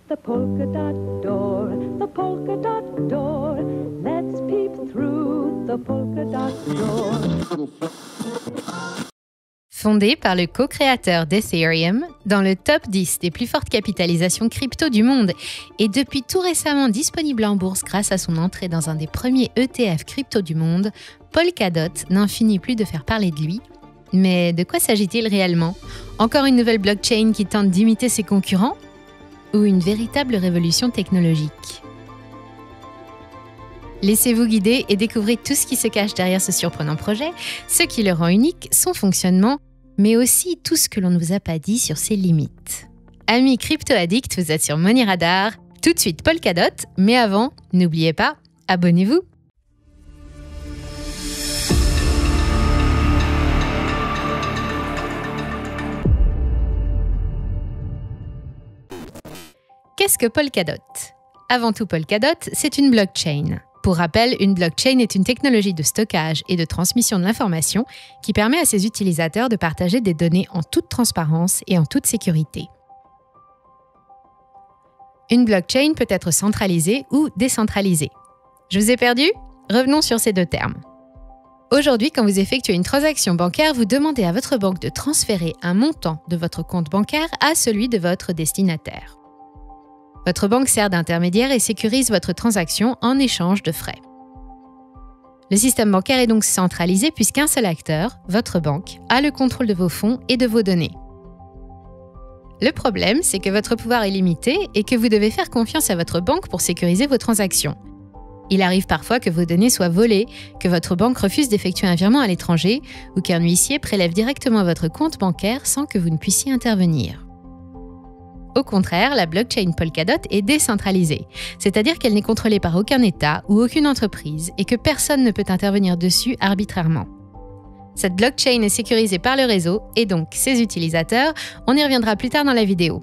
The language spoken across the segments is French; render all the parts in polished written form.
the polka dot door, the polka dot door. Let's peep through the polka dot door. Fondé par le co-créateur d'Ethereum, dans le top 10 des plus fortes capitalisations crypto du monde et depuis tout récemment disponible en bourse grâce à son entrée dans un des premiers ETF crypto du monde, Polkadot n'en finit plus de faire parler de lui. Mais de quoi s'agit-il réellement ? Encore une nouvelle blockchain qui tente d'imiter ses concurrents ? Ou une véritable révolution technologique ? Laissez-vous guider et découvrez tout ce qui se cache derrière ce surprenant projet, ce qui le rend unique, son fonctionnement, mais aussi tout ce que l'on ne vous a pas dit sur ses limites. Amis crypto-addicts, vous êtes sur Money Radar. Tout de suite Polkadot, mais avant, n'oubliez pas, abonnez-vous. Qu'est-ce que Polkadot ? Avant tout, Polkadot, c'est une blockchain. Pour rappel, une blockchain est une technologie de stockage et de transmission de l'information qui permet à ses utilisateurs de partager des données en toute transparence et en toute sécurité. Une blockchain peut être centralisée ou décentralisée. Je vous ai perdu ? Revenons sur ces deux termes. Aujourd'hui, quand vous effectuez une transaction bancaire, vous demandez à votre banque de transférer un montant de votre compte bancaire à celui de votre destinataire. Votre banque sert d'intermédiaire et sécurise votre transaction en échange de frais. Le système bancaire est donc centralisé puisqu'un seul acteur, votre banque, a le contrôle de vos fonds et de vos données. Le problème, c'est que votre pouvoir est limité et que vous devez faire confiance à votre banque pour sécuriser vos transactions. Il arrive parfois que vos données soient volées, que votre banque refuse d'effectuer un virement à l'étranger ou qu'un huissier prélève directement votre compte bancaire sans que vous ne puissiez intervenir. Au contraire, la blockchain Polkadot est décentralisée, c'est-à-dire qu'elle n'est contrôlée par aucun État ou aucune entreprise et que personne ne peut intervenir dessus arbitrairement. Cette blockchain est sécurisée par le réseau et donc ses utilisateurs, on y reviendra plus tard dans la vidéo.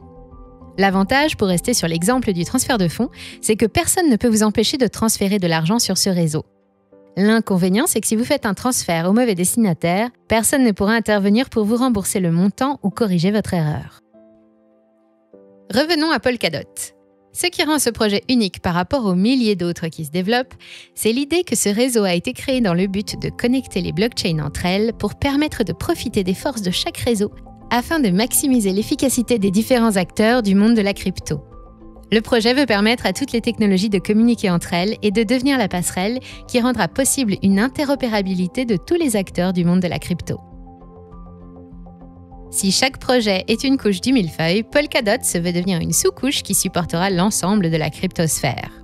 L'avantage, pour rester sur l'exemple du transfert de fonds, c'est que personne ne peut vous empêcher de transférer de l'argent sur ce réseau. L'inconvénient, c'est que si vous faites un transfert au mauvais destinataire, personne ne pourra intervenir pour vous rembourser le montant ou corriger votre erreur. Revenons à Polkadot. Ce qui rend ce projet unique par rapport aux milliers d'autres qui se développent, c'est l'idée que ce réseau a été créé dans le but de connecter les blockchains entre elles pour permettre de profiter des forces de chaque réseau afin de maximiser l'efficacité des différents acteurs du monde de la crypto. Le projet veut permettre à toutes les technologies de communiquer entre elles et de devenir la passerelle qui rendra possible une interopérabilité de tous les acteurs du monde de la crypto. Si chaque projet est une couche du millefeuille, Polkadot se veut devenir une sous-couche qui supportera l'ensemble de la cryptosphère.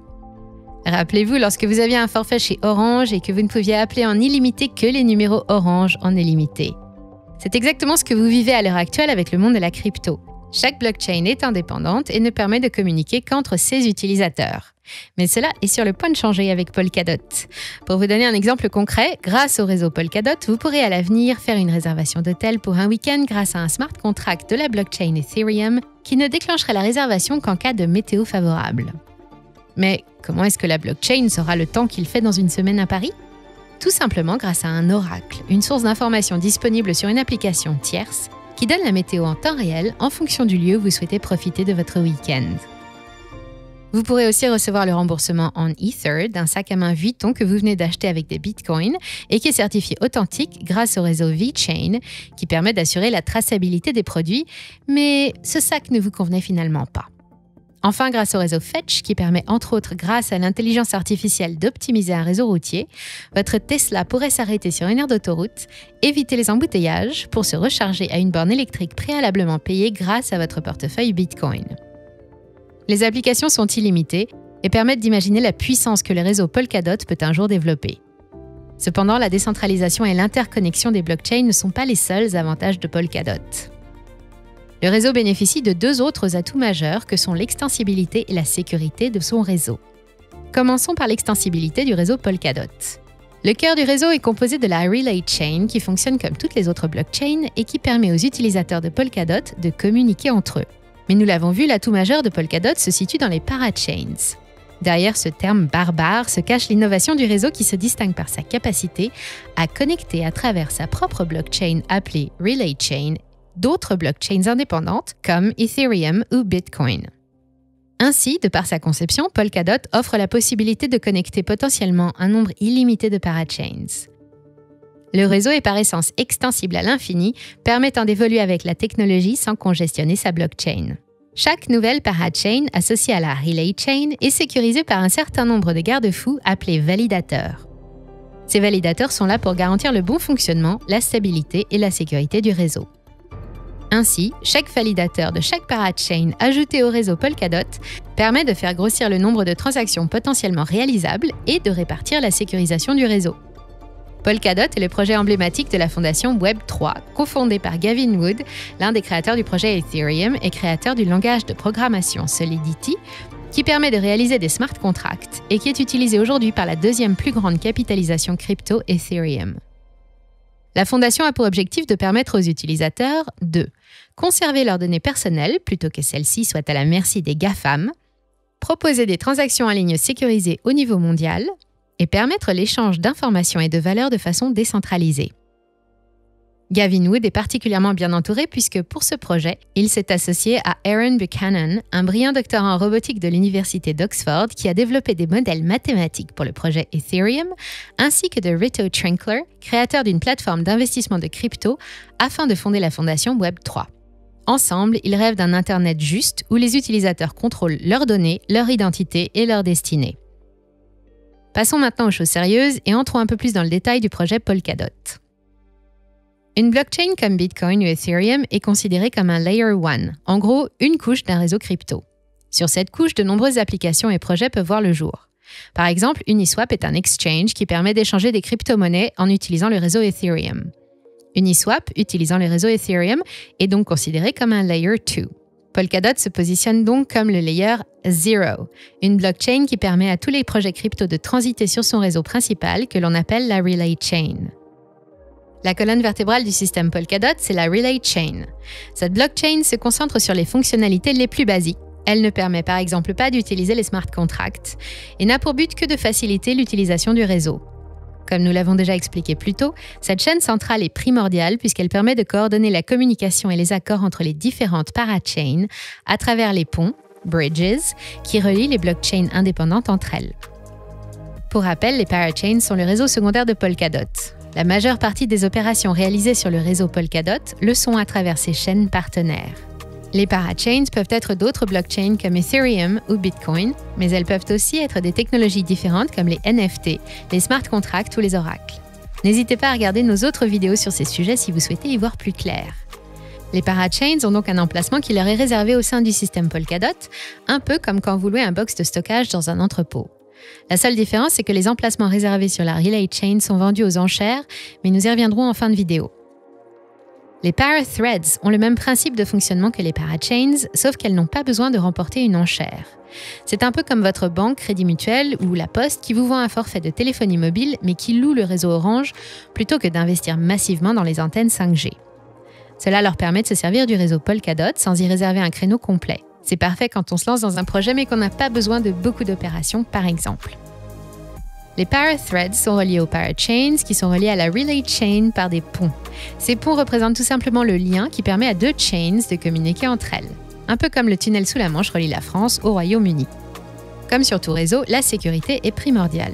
Rappelez-vous lorsque vous aviez un forfait chez Orange et que vous ne pouviez appeler en illimité que les numéros Orange en illimité. C'est exactement ce que vous vivez à l'heure actuelle avec le monde de la crypto. Chaque blockchain est indépendante et ne permet de communiquer qu'entre ses utilisateurs. Mais cela est sur le point de changer avec Polkadot. Pour vous donner un exemple concret, grâce au réseau Polkadot, vous pourrez à l'avenir faire une réservation d'hôtel pour un week-end grâce à un smart contract de la blockchain Ethereum qui ne déclencherait la réservation qu'en cas de météo favorable. Mais comment est-ce que la blockchain saura le temps qu'il fait dans une semaine à Paris ? Tout simplement grâce à un oracle, une source d'information disponible sur une application tierce qui donne la météo en temps réel en fonction du lieu où vous souhaitez profiter de votre week-end. Vous pourrez aussi recevoir le remboursement en Ether d'un sac à main Vuitton que vous venez d'acheter avec des bitcoins et qui est certifié authentique grâce au réseau VeChain qui permet d'assurer la traçabilité des produits, mais ce sac ne vous convenait finalement pas. Enfin, grâce au réseau Fetch qui permet entre autres grâce à l'intelligence artificielle d'optimiser un réseau routier, votre Tesla pourrait s'arrêter sur une aire d'autoroute, éviter les embouteillages pour se recharger à une borne électrique préalablement payée grâce à votre portefeuille Bitcoin. Les applications sont illimitées et permettent d'imaginer la puissance que le réseau Polkadot peut un jour développer. Cependant, la décentralisation et l'interconnexion des blockchains ne sont pas les seuls avantages de Polkadot. Le réseau bénéficie de deux autres atouts majeurs que sont l'extensibilité et la sécurité de son réseau. Commençons par l'extensibilité du réseau Polkadot. Le cœur du réseau est composé de la Relay Chain qui fonctionne comme toutes les autres blockchains et qui permet aux utilisateurs de Polkadot de communiquer entre eux. Mais nous l'avons vu, l'atout majeur de Polkadot se situe dans les parachains. Derrière ce terme barbare se cache l'innovation du réseau qui se distingue par sa capacité à connecter à travers sa propre blockchain appelée Relay Chain d'autres blockchains indépendantes comme Ethereum ou Bitcoin. Ainsi, de par sa conception, Polkadot offre la possibilité de connecter potentiellement un nombre illimité de parachains. Le réseau est par essence extensible à l'infini, permettant d'évoluer avec la technologie sans congestionner sa blockchain. Chaque nouvelle parachain associée à la relay chain est sécurisée par un certain nombre de garde-fous appelés validateurs. Ces validateurs sont là pour garantir le bon fonctionnement, la stabilité et la sécurité du réseau. Ainsi, chaque validateur de chaque parachain ajouté au réseau Polkadot permet de faire grossir le nombre de transactions potentiellement réalisables et de répartir la sécurisation du réseau. Polkadot est le projet emblématique de la fondation Web3, cofondé par Gavin Wood, l'un des créateurs du projet Ethereum et créateur du langage de programmation Solidity, qui permet de réaliser des smart contracts et qui est utilisé aujourd'hui par la deuxième plus grande capitalisation crypto Ethereum. La fondation a pour objectif de permettre aux utilisateurs de conserver leurs données personnelles plutôt que celles-ci soient à la merci des GAFAM, proposer des transactions en ligne sécurisées au niveau mondial et permettre l'échange d'informations et de valeurs de façon décentralisée. Gavin Wood est particulièrement bien entouré puisque pour ce projet, il s'est associé à Aaron Buchanan, un brillant doctorant en robotique de l'université d'Oxford qui a développé des modèles mathématiques pour le projet Ethereum, ainsi que de Rito Trinkler, créateur d'une plateforme d'investissement de crypto, afin de fonder la fondation Web3. Ensemble, ils rêvent d'un Internet juste où les utilisateurs contrôlent leurs données, leur identité et leur destinée. Passons maintenant aux choses sérieuses et entrons un peu plus dans le détail du projet Polkadot. Une blockchain comme Bitcoin ou Ethereum est considérée comme un Layer 1, en gros une couche d'un réseau crypto. Sur cette couche, de nombreuses applications et projets peuvent voir le jour. Par exemple, Uniswap est un exchange qui permet d'échanger des crypto-monnaies en utilisant le réseau Ethereum. Uniswap, utilisant le réseau Ethereum, est donc considéré comme un Layer 2. Polkadot se positionne donc comme le Layer 0, une blockchain qui permet à tous les projets crypto de transiter sur son réseau principal que l'on appelle la Relay Chain. La colonne vertébrale du système Polkadot, c'est la Relay Chain. Cette blockchain se concentre sur les fonctionnalités les plus basiques. Elle ne permet par exemple pas d'utiliser les smart contracts et n'a pour but que de faciliter l'utilisation du réseau. Comme nous l'avons déjà expliqué plus tôt, cette chaîne centrale est primordiale puisqu'elle permet de coordonner la communication et les accords entre les différentes parachains à travers les ponts, bridges, qui relient les blockchains indépendantes entre elles. Pour rappel, les parachains sont le réseau secondaire de Polkadot. La majeure partie des opérations réalisées sur le réseau Polkadot le sont à travers ces chaînes partenaires. Les parachains peuvent être d'autres blockchains comme Ethereum ou Bitcoin, mais elles peuvent aussi être des technologies différentes comme les NFT, les smart contracts ou les oracles. N'hésitez pas à regarder nos autres vidéos sur ces sujets si vous souhaitez y voir plus clair. Les parachains ont donc un emplacement qui leur est réservé au sein du système Polkadot, un peu comme quand vous louez un box de stockage dans un entrepôt. La seule différence, c'est que les emplacements réservés sur la Relay Chain sont vendus aux enchères, mais nous y reviendrons en fin de vidéo. Les Parathreads ont le même principe de fonctionnement que les parachains, sauf qu'elles n'ont pas besoin de remporter une enchère. C'est un peu comme votre banque, Crédit Mutuel ou La Poste qui vous vend un forfait de téléphonie mobile, mais qui loue le réseau Orange plutôt que d'investir massivement dans les antennes 5G. Cela leur permet de se servir du réseau Polkadot sans y réserver un créneau complet. C'est parfait quand on se lance dans un projet mais qu'on n'a pas besoin de beaucoup d'opérations, par exemple. Les Parathreads sont reliés aux Parachains qui sont reliés à la Relay Chain par des ponts. Ces ponts représentent tout simplement le lien qui permet à deux chains de communiquer entre elles. Un peu comme le tunnel sous la Manche relie la France au Royaume-Uni. Comme sur tout réseau, la sécurité est primordiale.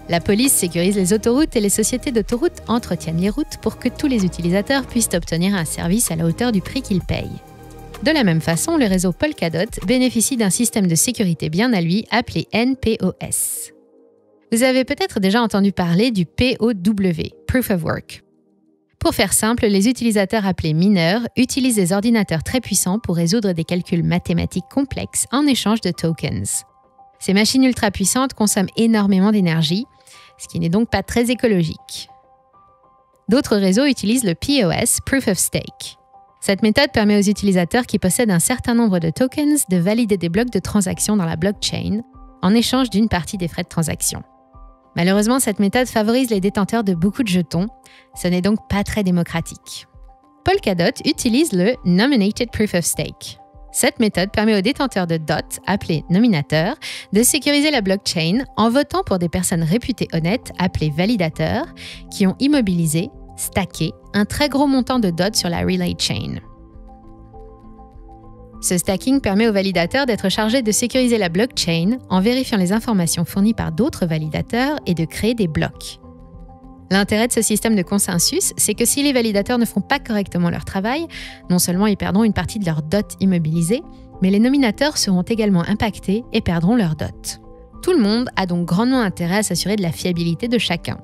La police sécurise les autoroutes et les sociétés d'autoroutes entretiennent les routes pour que tous les utilisateurs puissent obtenir un service à la hauteur du prix qu'ils payent. De la même façon, le réseau Polkadot bénéficie d'un système de sécurité bien à lui appelé NPOS. Vous avez peut-être déjà entendu parler du POW, Proof of Work. Pour faire simple, les utilisateurs appelés mineurs utilisent des ordinateurs très puissants pour résoudre des calculs mathématiques complexes en échange de tokens. Ces machines ultra puissantes consomment énormément d'énergie, ce qui n'est donc pas très écologique. D'autres réseaux utilisent le POS, Proof of Stake. Cette méthode permet aux utilisateurs qui possèdent un certain nombre de tokens de valider des blocs de transactions dans la blockchain en échange d'une partie des frais de transaction. Malheureusement, cette méthode favorise les détenteurs de beaucoup de jetons, ce n'est donc pas très démocratique. Polkadot utilise le Nominated Proof of Stake. Cette méthode permet aux détenteurs de DOT, appelés nominateurs, de sécuriser la blockchain en votant pour des personnes réputées honnêtes, appelées validateurs, qui ont immobilisé, stacké, un très gros montant de DOT sur la Relay Chain. Ce stacking permet aux validateurs d'être chargés de sécuriser la blockchain en vérifiant les informations fournies par d'autres validateurs et de créer des blocs. L'intérêt de ce système de consensus, c'est que si les validateurs ne font pas correctement leur travail, non seulement ils perdront une partie de leur dot immobilisée, mais les nominateurs seront également impactés et perdront leur dot. Tout le monde a donc grandement intérêt à s'assurer de la fiabilité de chacun.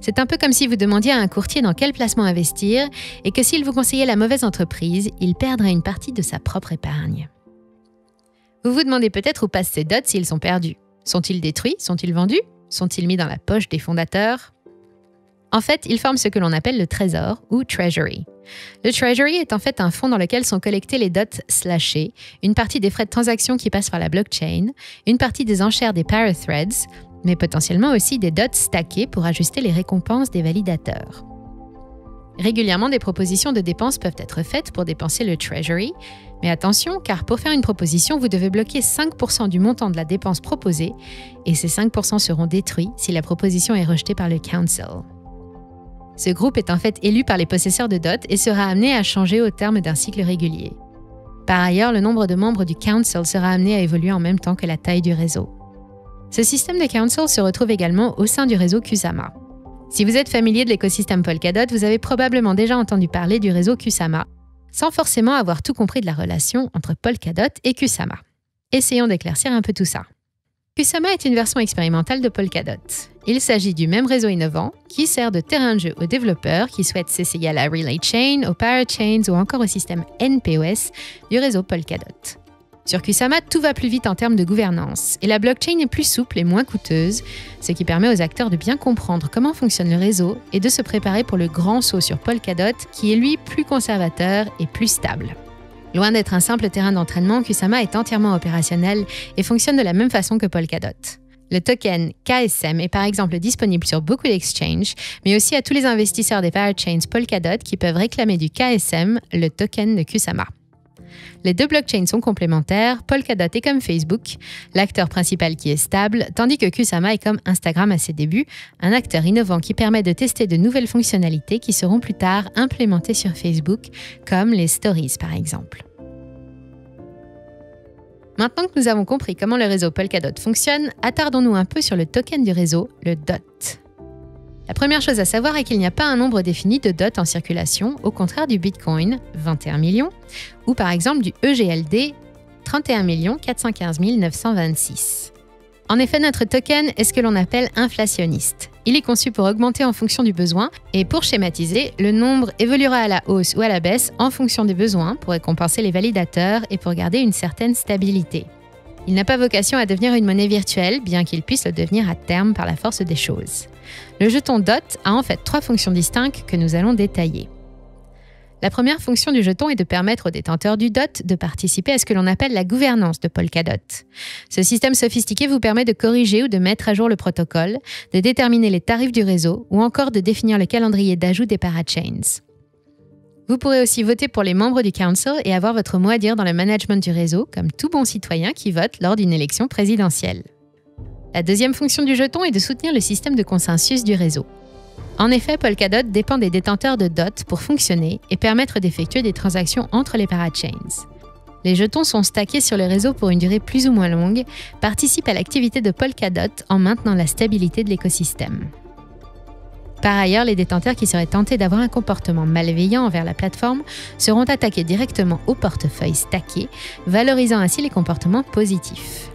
C'est un peu comme si vous demandiez à un courtier dans quel placement investir et que s'il vous conseillait la mauvaise entreprise, il perdrait une partie de sa propre épargne. Vous vous demandez peut-être où passent ces dots s'ils sont perdus. Sont-ils détruits? Sont-ils vendus? Sont-ils mis dans la poche des fondateurs? En fait, ils forment ce que l'on appelle le trésor ou treasury. Le treasury est en fait un fonds dans lequel sont collectés les dots slashés, une partie des frais de transaction qui passent par la blockchain, une partie des enchères des parathreads, mais potentiellement aussi des dots stackés pour ajuster les récompenses des validateurs. Régulièrement, des propositions de dépenses peuvent être faites pour dépenser le treasury, mais attention, car pour faire une proposition, vous devez bloquer 5% du montant de la dépense proposée, et ces 5% seront détruits si la proposition est rejetée par le council. Ce groupe est en fait élu par les possesseurs de dot et sera amené à changer au terme d'un cycle régulier. Par ailleurs, le nombre de membres du council sera amené à évoluer en même temps que la taille du réseau. Ce système de council se retrouve également au sein du réseau Kusama. Si vous êtes familier de l'écosystème Polkadot, vous avez probablement déjà entendu parler du réseau Kusama, sans forcément avoir tout compris de la relation entre Polkadot et Kusama. Essayons d'éclaircir un peu tout ça. Kusama est une version expérimentale de Polkadot. Il s'agit du même réseau innovant qui sert de terrain de jeu aux développeurs qui souhaitent s'essayer à la Relay Chain, aux Parachains ou encore au système NPOS du réseau Polkadot. Sur Kusama, tout va plus vite en termes de gouvernance et la blockchain est plus souple et moins coûteuse, ce qui permet aux acteurs de bien comprendre comment fonctionne le réseau et de se préparer pour le grand saut sur Polkadot qui est lui plus conservateur et plus stable. Loin d'être un simple terrain d'entraînement, Kusama est entièrement opérationnel et fonctionne de la même façon que Polkadot. Le token KSM est par exemple disponible sur beaucoup d'exchanges, mais aussi à tous les investisseurs des parachains Polkadot qui peuvent réclamer du KSM, le token de Kusama. Les deux blockchains sont complémentaires, Polkadot est comme Facebook, l'acteur principal qui est stable, tandis que Kusama est comme Instagram à ses débuts, un acteur innovant qui permet de tester de nouvelles fonctionnalités qui seront plus tard implémentées sur Facebook, comme les Stories par exemple. Maintenant que nous avons compris comment le réseau Polkadot fonctionne, attardons-nous un peu sur le token du réseau, le DOT. La première chose à savoir est qu'il n'y a pas un nombre défini de DOT en circulation, au contraire du Bitcoin, 21 millions, ou par exemple du EGLD, 31 415 926. En effet, notre token est ce que l'on appelle inflationniste. Il est conçu pour augmenter en fonction du besoin, et pour schématiser, le nombre évoluera à la hausse ou à la baisse en fonction des besoins pour récompenser les validateurs et pour garder une certaine stabilité. Il n'a pas vocation à devenir une monnaie virtuelle, bien qu'il puisse le devenir à terme par la force des choses. Le jeton DOT a en fait 3 fonctions distinctes que nous allons détailler. La première fonction du jeton est de permettre aux détenteurs du DOT de participer à ce que l'on appelle la gouvernance de Polkadot. Ce système sophistiqué vous permet de corriger ou de mettre à jour le protocole, de déterminer les tarifs du réseau ou encore de définir le calendrier d'ajout des parachains. Vous pourrez aussi voter pour les membres du council et avoir votre mot à dire dans le management du réseau, comme tout bon citoyen qui vote lors d'une élection présidentielle. La deuxième fonction du jeton est de soutenir le système de consensus du réseau. En effet, Polkadot dépend des détenteurs de DOT pour fonctionner et permettre d'effectuer des transactions entre les parachains. Les jetons sont stackés sur le réseau pour une durée plus ou moins longue, participent à l'activité de Polkadot en maintenant la stabilité de l'écosystème. Par ailleurs, les détenteurs qui seraient tentés d'avoir un comportement malveillant envers la plateforme seront attaqués directement au portefeuille stacké, valorisant ainsi les comportements positifs.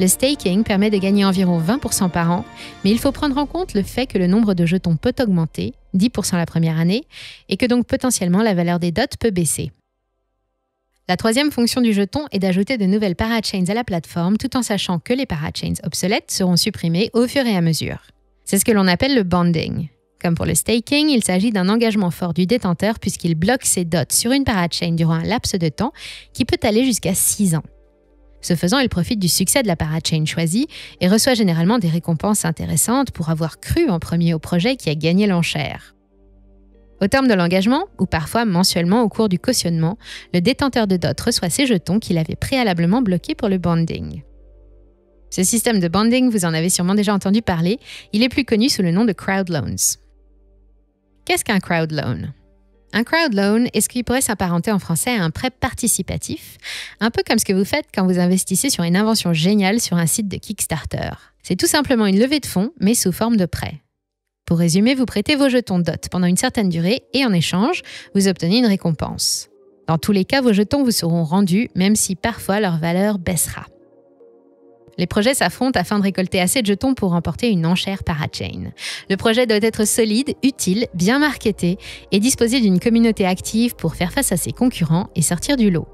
Le staking permet de gagner environ 20% par an, mais il faut prendre en compte le fait que le nombre de jetons peut augmenter, 10% la première année, et que donc potentiellement la valeur des dots peut baisser. La troisième fonction du jeton est d'ajouter de nouvelles parachains à la plateforme tout en sachant que les parachains obsolètes seront supprimés au fur et à mesure. C'est ce que l'on appelle le bonding. Comme pour le staking, il s'agit d'un engagement fort du détenteur puisqu'il bloque ses dots sur une parachain durant un laps de temps qui peut aller jusqu'à 6 ans. Ce faisant, il profite du succès de la parachain choisie et reçoit généralement des récompenses intéressantes pour avoir cru en premier au projet qui a gagné l'enchère. Au terme de l'engagement, ou parfois mensuellement au cours du cautionnement, le détenteur de DOT reçoit ses jetons qu'il avait préalablement bloqués pour le bonding. Ce système de bonding, vous en avez sûrement déjà entendu parler, il est plus connu sous le nom de crowd loans. Qu'est-ce qu'un crowd loan ? Un crowd loan est ce qui pourrait s'apparenter en français à un prêt participatif, un peu comme ce que vous faites quand vous investissez sur une invention géniale sur un site de Kickstarter. C'est tout simplement une levée de fonds, mais sous forme de prêt. Pour résumer, vous prêtez vos jetons DOT pendant une certaine durée et en échange, vous obtenez une récompense. Dans tous les cas, vos jetons vous seront rendus, même si parfois leur valeur baissera. Les projets s'affrontent afin de récolter assez de jetons pour remporter une enchère parachain. Le projet doit être solide, utile, bien marketé et disposer d'une communauté active pour faire face à ses concurrents et sortir du lot.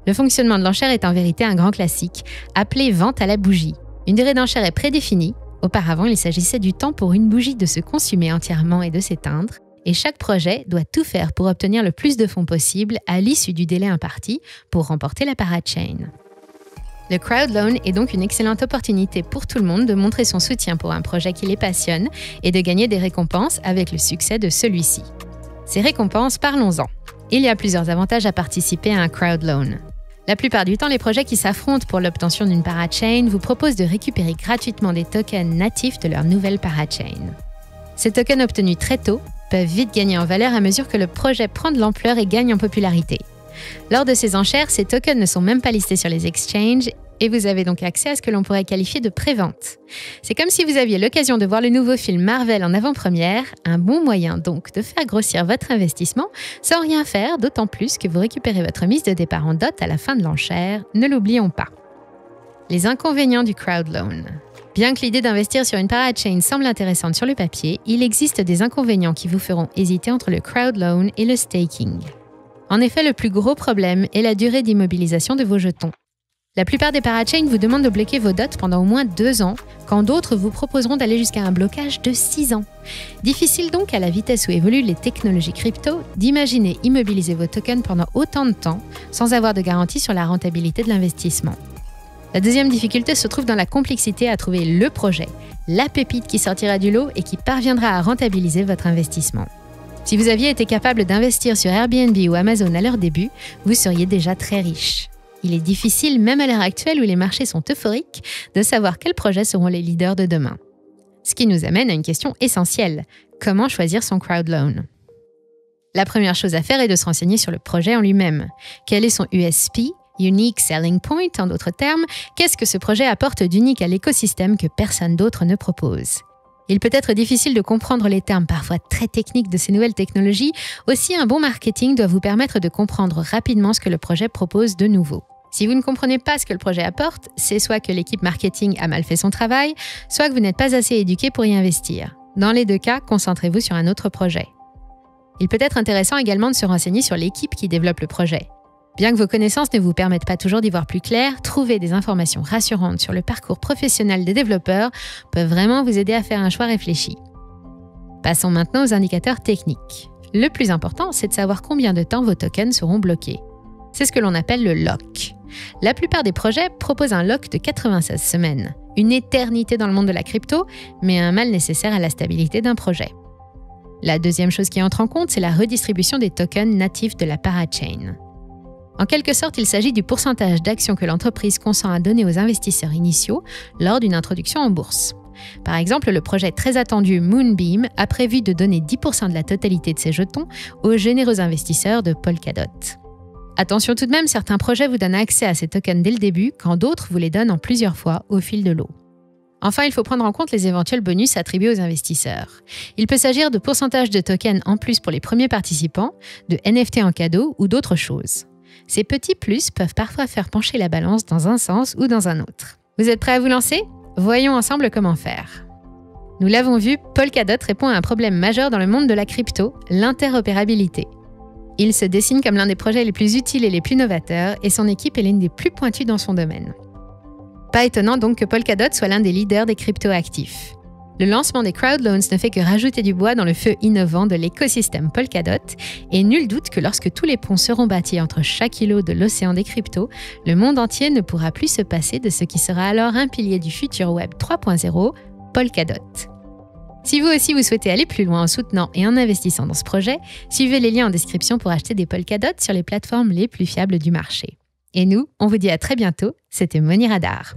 Le fonctionnement de l'enchère est en vérité un grand classique, appelé vente à la bougie. Une durée d'enchère est prédéfinie. Auparavant, il s'agissait du temps pour une bougie de se consumer entièrement et de s'éteindre. Et chaque projet doit tout faire pour obtenir le plus de fonds possible à l'issue du délai imparti pour remporter la parachain. Le crowd loan est donc une excellente opportunité pour tout le monde de montrer son soutien pour un projet qui les passionne et de gagner des récompenses avec le succès de celui-ci. Ces récompenses, parlons-en. Il y a plusieurs avantages à participer à un crowd loan. La plupart du temps, les projets qui s'affrontent pour l'obtention d'une parachain vous proposent de récupérer gratuitement des tokens natifs de leur nouvelle parachain. Ces tokens obtenus très tôt peuvent vite gagner en valeur à mesure que le projet prend de l'ampleur et gagne en popularité. Lors de ces enchères, ces tokens ne sont même pas listés sur les exchanges et vous avez donc accès à ce que l'on pourrait qualifier de pré-vente. C'est comme si vous aviez l'occasion de voir le nouveau film Marvel en avant-première, un bon moyen donc de faire grossir votre investissement sans rien faire, d'autant plus que vous récupérez votre mise de départ en dot à la fin de l'enchère, ne l'oublions pas. Les inconvénients du crowd loan. Bien que l'idée d'investir sur une parachain semble intéressante sur le papier, il existe des inconvénients qui vous feront hésiter entre le crowd loan et le staking. En effet, le plus gros problème est la durée d'immobilisation de vos jetons. La plupart des parachains vous demandent de bloquer vos dots pendant au moins 2 ans, quand d'autres vous proposeront d'aller jusqu'à un blocage de 6 ans. Difficile donc, à la vitesse où évoluent les technologies crypto, d'imaginer immobiliser vos tokens pendant autant de temps sans avoir de garantie sur la rentabilité de l'investissement. La deuxième difficulté se trouve dans la complexité à trouver le projet, la pépite qui sortira du lot et qui parviendra à rentabiliser votre investissement. Si vous aviez été capable d'investir sur Airbnb ou Amazon à leur début, vous seriez déjà très riche. Il est difficile, même à l'heure actuelle où les marchés sont euphoriques, de savoir quels projets seront les leaders de demain. Ce qui nous amène à une question essentielle. Comment choisir son crowd loan ? La première chose à faire est de se renseigner sur le projet en lui-même. Quel est son USP ? Unique Selling Point, en d'autres termes, qu'est-ce que ce projet apporte d'unique à l'écosystème que personne d'autre ne propose ? Il peut être difficile de comprendre les termes parfois très techniques de ces nouvelles technologies, aussi un bon marketing doit vous permettre de comprendre rapidement ce que le projet propose de nouveau. Si vous ne comprenez pas ce que le projet apporte, c'est soit que l'équipe marketing a mal fait son travail, soit que vous n'êtes pas assez éduqué pour y investir. Dans les deux cas, concentrez-vous sur un autre projet. Il peut être intéressant également de se renseigner sur l'équipe qui développe le projet. Bien que vos connaissances ne vous permettent pas toujours d'y voir plus clair, trouver des informations rassurantes sur le parcours professionnel des développeurs peut vraiment vous aider à faire un choix réfléchi. Passons maintenant aux indicateurs techniques. Le plus important, c'est de savoir combien de temps vos tokens seront bloqués. C'est ce que l'on appelle le lock. La plupart des projets proposent un lock de 96 semaines, une éternité dans le monde de la crypto, mais un mal nécessaire à la stabilité d'un projet. La deuxième chose qui entre en compte, c'est la redistribution des tokens natifs de la parachain. En quelque sorte, il s'agit du pourcentage d'actions que l'entreprise consent à donner aux investisseurs initiaux lors d'une introduction en bourse. Par exemple, le projet très attendu Moonbeam a prévu de donner 10% de la totalité de ses jetons aux généreux investisseurs de Polkadot. Attention tout de même, certains projets vous donnent accès à ces tokens dès le début, quand d'autres vous les donnent en plusieurs fois au fil de l'eau. Enfin, il faut prendre en compte les éventuels bonus attribués aux investisseurs. Il peut s'agir de pourcentages de tokens en plus pour les premiers participants, de NFT en cadeau ou d'autres choses. Ces petits plus peuvent parfois faire pencher la balance dans un sens ou dans un autre. Vous êtes prêts à vous lancer ? Voyons ensemble comment faire. Nous l'avons vu, Polkadot répond à un problème majeur dans le monde de la crypto, l'interopérabilité. Il se dessine comme l'un des projets les plus utiles et les plus novateurs, et son équipe est l'une des plus pointues dans son domaine. Pas étonnant donc que Polkadot soit l'un des leaders des crypto-actifs. Le lancement des crowd loans ne fait que rajouter du bois dans le feu innovant de l'écosystème Polkadot, et nul doute que lorsque tous les ponts seront bâtis entre chaque îlot de l'océan des cryptos, le monde entier ne pourra plus se passer de ce qui sera alors un pilier du futur Web 3.0, Polkadot. Si vous aussi vous souhaitez aller plus loin en soutenant et en investissant dans ce projet, suivez les liens en description pour acheter des Polkadot sur les plateformes les plus fiables du marché. Et nous, on vous dit à très bientôt, c'était Money Radar.